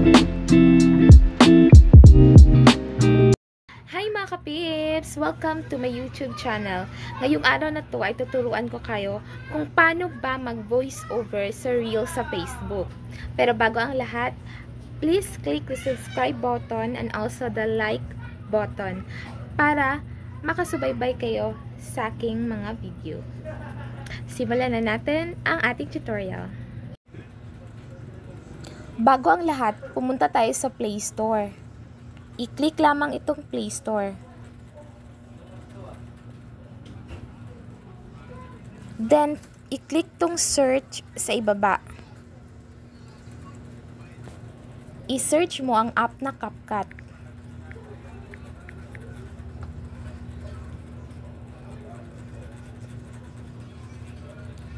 Hi mga kapips! Welcome to my YouTube channel. Ngayong araw na to ay tuturuan ko kayo kung paano ba mag-voice over sa Reels sa Facebook. Pero bago ang lahat, please click the subscribe button and also the like button para makasubaybay kayo sa aking mga video. Simulan na natin ang ating tutorial. Bago ang lahat, pumunta tayo sa Play Store. I-click lamang itong Play Store. Then, i-click tong search sa ibaba. I-search mo ang app na CapCut.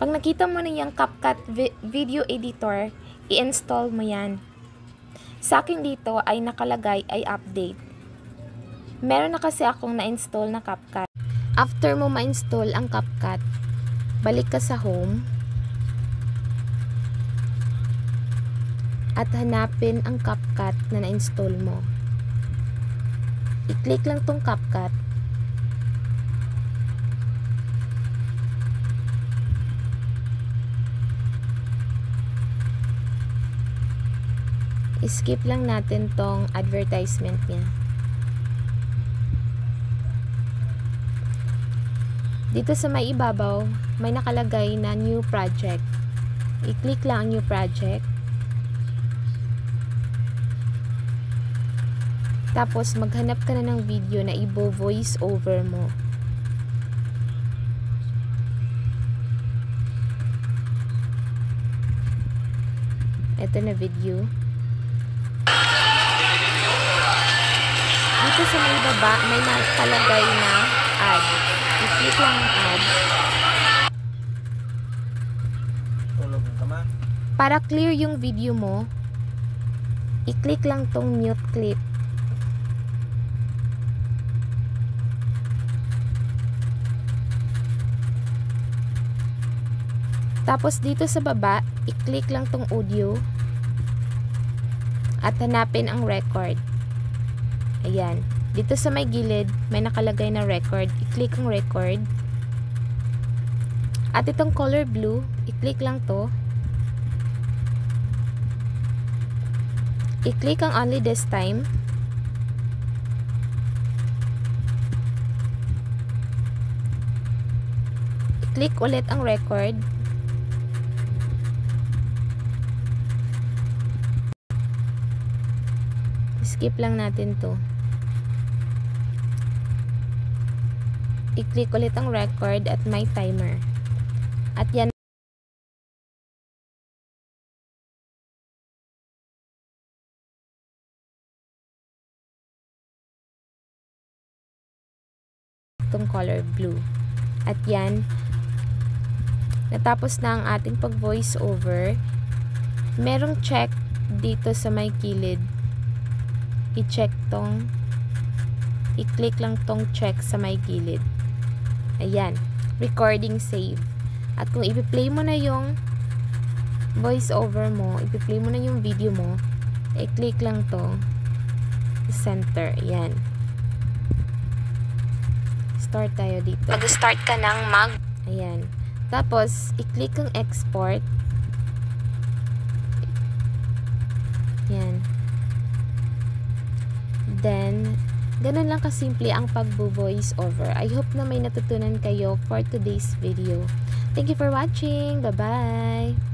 Pag nakita mo na yung CapCut video editor, i-install mo yan. Sa akin dito ay nakalagay ay update. Meron na kasi akong na-install na CapCut. After mo ma-install ang CapCut, balik ka sa home at hanapin ang CapCut na na-install mo. I-click lang tong CapCut. I-skip lang natin tong advertisement niya. Dito sa may ibabaw, may nakalagay na new project. I-click lang ang new project. Tapos maghanap ka na ng video na i-voice over mo. Ito na video. Dito sa may baba, may nakalagay na ad. I-click lang ang ad. Para clear yung video mo, i-click lang tong mute clip. Tapos dito sa baba, i-click lang tong audio at hanapin ang record. Ayan. Dito sa may gilid, may nakalagay na record. I-click ang record. At itong color blue, i-click lang to. I-click ang only this time. I-click ulit ang record. Skip lang natin to. I-click ulit ang record at my timer. At yan itong color blue. At yan, natapos na ang ating pag-voice over. Merong check dito sa may gilid. I-check tong, i-click lang tong check sa may gilid. Ayan, recording save. At kung i-play mo na yung voice over mo, i-play mo na yung video mo, i-click lang to, center. Ayan. Start tayo dito. Mag-start ka ng Ayan. Tapos, i-click ang export. Ayan. Then, ganun lang kasimple ang pag-voice over. I hope na may natutunan kayo for today's video. Thank you for watching. Bye-bye!